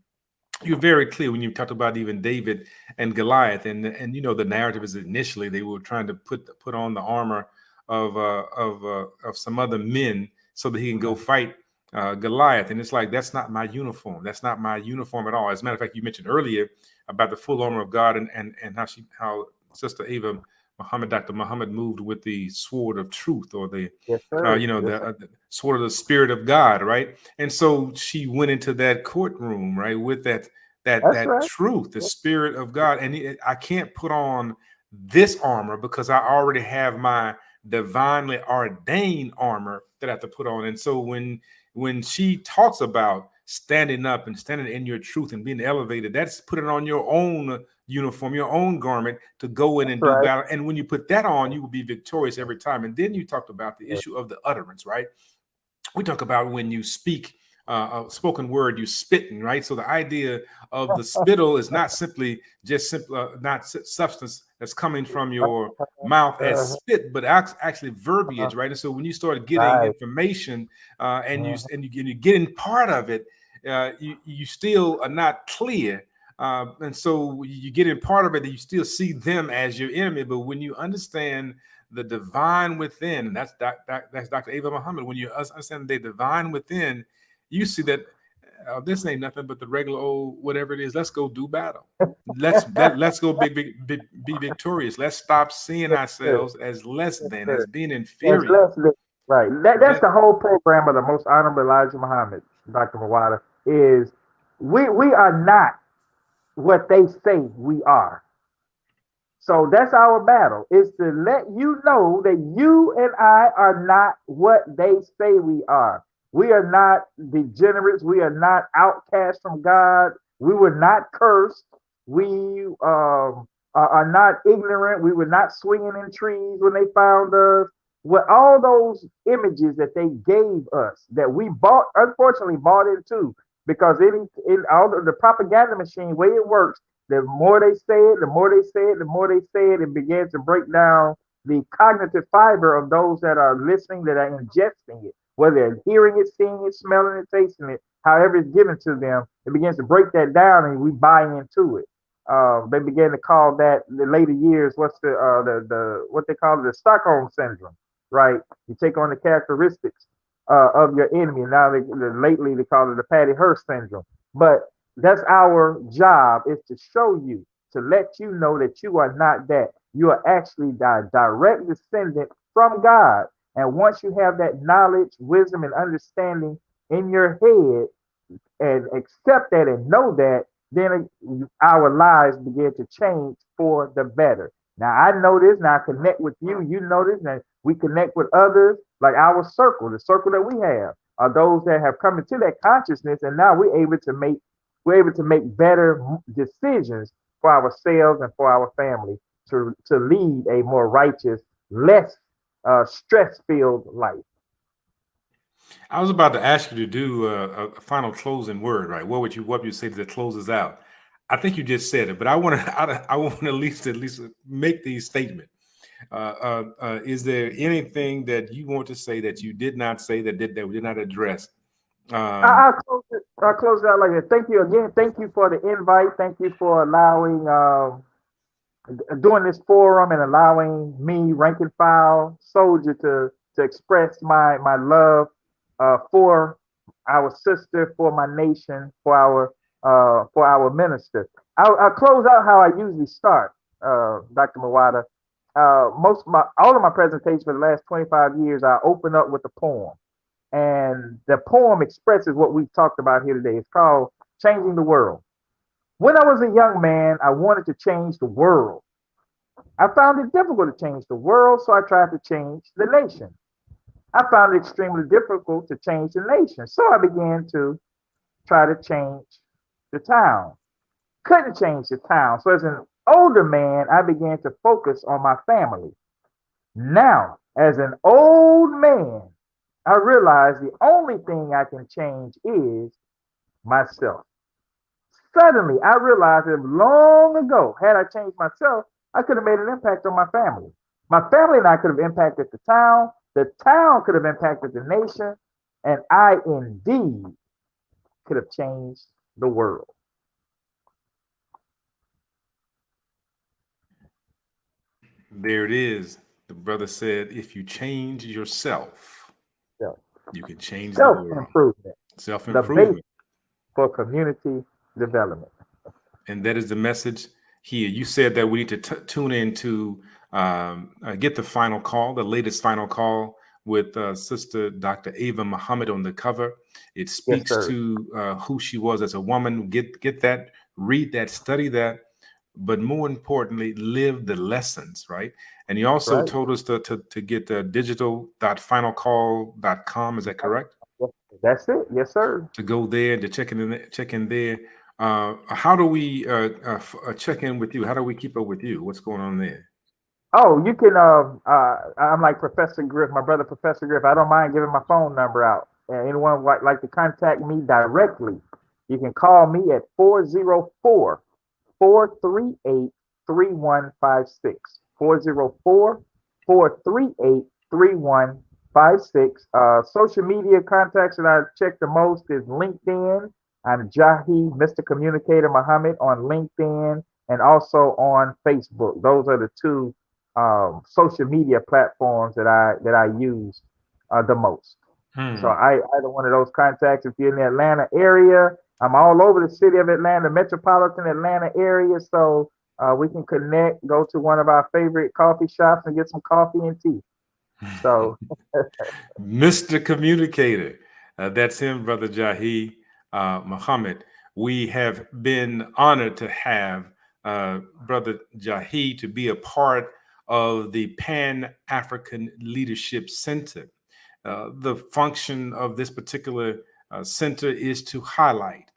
you're very clear when you talked about even David and Goliath, and you know the narrative is initially they were trying to put on the armor of some other men so that he can go fight Goliath, and it's like that's not my uniform. That's not my uniform at all. As a matter of fact, you mentioned earlier about the full armor of God, and how Sister Ava Muhammad, Dr. Muhammad, moved with the sword of truth, or the Yes, sir. Yes, sir. the sword of the Spirit of God, right? And so she went into that courtroom, right, with That's that right. truth, the Spirit of God. And I can't put on this armor because I already have my divinely ordained armor that I have to put on. And so when she talks about standing up and standing in your truth and being elevated, that's putting on your own uniform, your own garment to go in That's and do right. battle. And when you put that on, you will be victorious every time. And then you talked about the Yeah. issue of the utterance, right? We talk about when you speak a spoken word, you spitting, right? So the idea of the spittle is not simply just simple, not substance that's coming from your mouth as Uh, spit, but actually uh, verbiage, right? And so when you start getting right. information and Uh, you getting part of it, you still are not clear. And so you get in part of it that you still see them as your enemy. But when you understand the divine within, and that's Dr. Ava Muhammad. When you understand the divine within, you see that this ain't nothing but the regular old whatever it is. Let's go do battle. Let's go be victorious. Let's stop seeing yes, sir. ourselves as less Yes, than, sir. as being Yes, inferior. let's right. That's Let the whole program of the Most Honorable Elijah Muhammad, Dr. Mwata, is we are not what they say we are. So that's our battle, is to let you know that you and I are not what they say we are. We are not degenerates. We are not outcasts from God. We were not cursed. We are not ignorant. We were not swinging in trees when they found us. With all those images that they gave us that we bought, unfortunately bought into, because in all the propaganda machine, way it works, the more they say it, the more they say it, the more they say it, it begins to break down the cognitive fiber of those that are listening, that are ingesting it, whether they're hearing it, seeing it, smelling it, tasting it, however it's given to them. It begins to break that down, and we buy into it. They began to call that the later years. What's the what they call it? The Stockholm syndrome, right? You take on the characteristics of your enemy. Now lately they call it the Patty Hearst syndrome. But that's our job, is to show you, to let you know that you are not that. You are actually the direct descendant from God. And once you have that knowledge, wisdom, and understanding in your head, and accept that and know that, then our lives begin to change for the better. Now I know this. Now I connect with you. You know this. And we connect with others, like our circle. The circle that we have are those that have come into that consciousness, and now we're able to make better decisions for ourselves and for our family, to lead a more righteous, less stress filled life. I was about to ask you to do a final closing word, right? What would you say that closes out? I think you just said it, but I want to I want to at least make these statement. Is there anything that you want to say that you did not say, that we did not address? Um, I'll close it out like that. Thank you again. Thank you for the invite. Thank you for allowing doing this forum, and allowing me, rank and file soldier, to express my love for our sister, for my nation, for our minister. I'll close out how I usually start, Dr. Mawada. All of my presentations for the last 25 years, I open up with a poem, and the poem expresses what we've talked about here today. It's called "Changing the World." When I was a young man, I wanted to change the world. I found it difficult to change the world, so I tried to change the nation. I found it extremely difficult to change the nation, so I began to try to change the town. Couldn't change the town. So as an older man, I began to focus on my family. Now, as an old man, I realize the only thing I can change is myself. Suddenly, I realized that long ago, had I changed myself, I could have made an impact on my family. My family and I could have impacted the town could have impacted the nation, and I indeed could have changed the world. There it is. The brother said, if you change yourself, So, you can change the self world. improvement, Self the base improvement. for community development. And that is the message here. You said that we need to tune in to get the final call, the latest final call with Sister Dr. Ava Muhammad on the cover. It Yes, speaks sir. to who she was as a woman. Get that, read that, study that, but more importantly, live the lessons, right? And you That's also right. told us to get digital.finalcall.com. Is that correct? Yes, that's it. Yes, sir. To go there, to check in there. How do we check in with you? How do we keep up with you? What's going on there? Oh, you can. I'm like Professor Griff, my brother, Professor Griff. I don't mind giving my phone number out. And anyone like to contact me directly, you can call me at 404-438-3156. 404-438-3156. Social media contacts that I check the most is LinkedIn. I'm Jahi, Mr. Communicator Muhammad on LinkedIn and also on Facebook. Those are the two social media platforms that I use the most. So Hmm. I either one of those contacts. If you're in the Atlanta area, I'm all over the city of Atlanta, metropolitan Atlanta area. So we can connect, go to one of our favorite coffee shops and get some coffee and tea. So Mr. Communicator. That's him, Brother Jahi Muhammad. We have been honored to have Brother Jahi to be a part of the Pan African Leadership Center. The function of this particular center is to highlight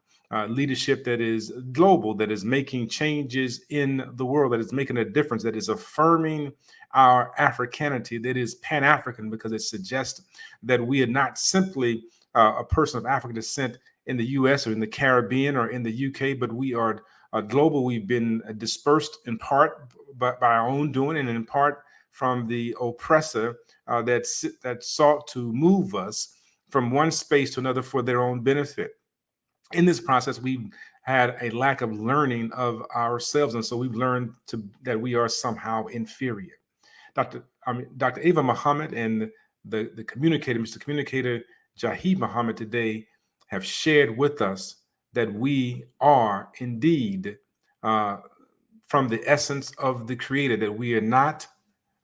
leadership that is global, that is making changes in the world, that is making a difference, that is affirming our Africanity, that is Pan African, because it suggests that we are not simply a person of African descent in the US or in the Caribbean or in the UK, but we are global. We've been dispersed in part by our own doing and in part from the oppressor that sought to move us from one space to another for their own benefit. In this process, we've had a lack of learning of ourselves, and so we've learned that we are somehow inferior. Dr. Ava Muhammad and the communicator, Mr. Communicator Jahid Muhammad today have shared with us that we are indeed uh, from the essence of the Creator, that we are not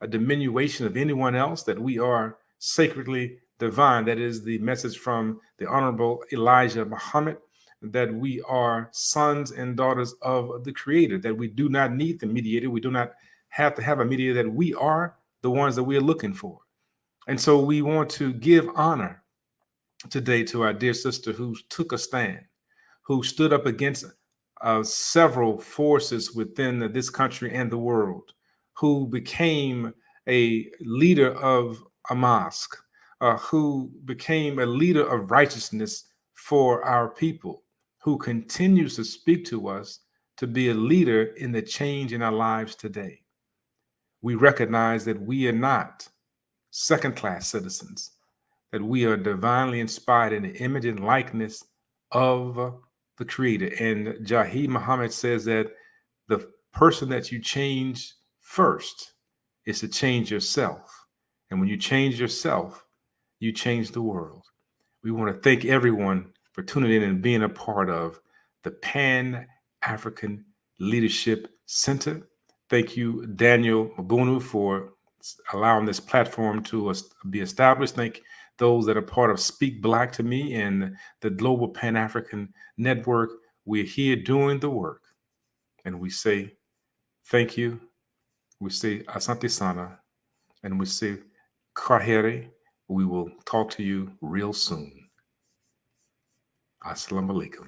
a diminution of anyone else, that we are sacredly divine. That is the message from the Honorable Elijah Muhammad, that we are sons and daughters of the Creator, that we do not need the mediator. We do not have to have a mediator, that we are the ones that we're looking for. And so we want to give honor today to our dear sister who took a stand, who stood up against several forces within this country and the world, who became a leader of a mosque, who became a leader of righteousness for our people, who continues to speak to us to be a leader in the change in our lives today. We recognize that we are not second class citizens, that we are divinely inspired in the image and likeness of the Creator. And Jahid Muhammad says that the person that you change first is to change yourself. And when you change yourself, you change the world. We want to thank everyone for tuning in and being a part of the Pan African Leadership Center. Thank you, Daniel Mabunu, for allowing this platform to be established. Thank those that are part of Speak Black to Me and the Global Pan African Network. We're here doing the work. And we say thank you. We say Asante Sana. And we say Kahere. We will talk to you real soon. Assalamu alaikum.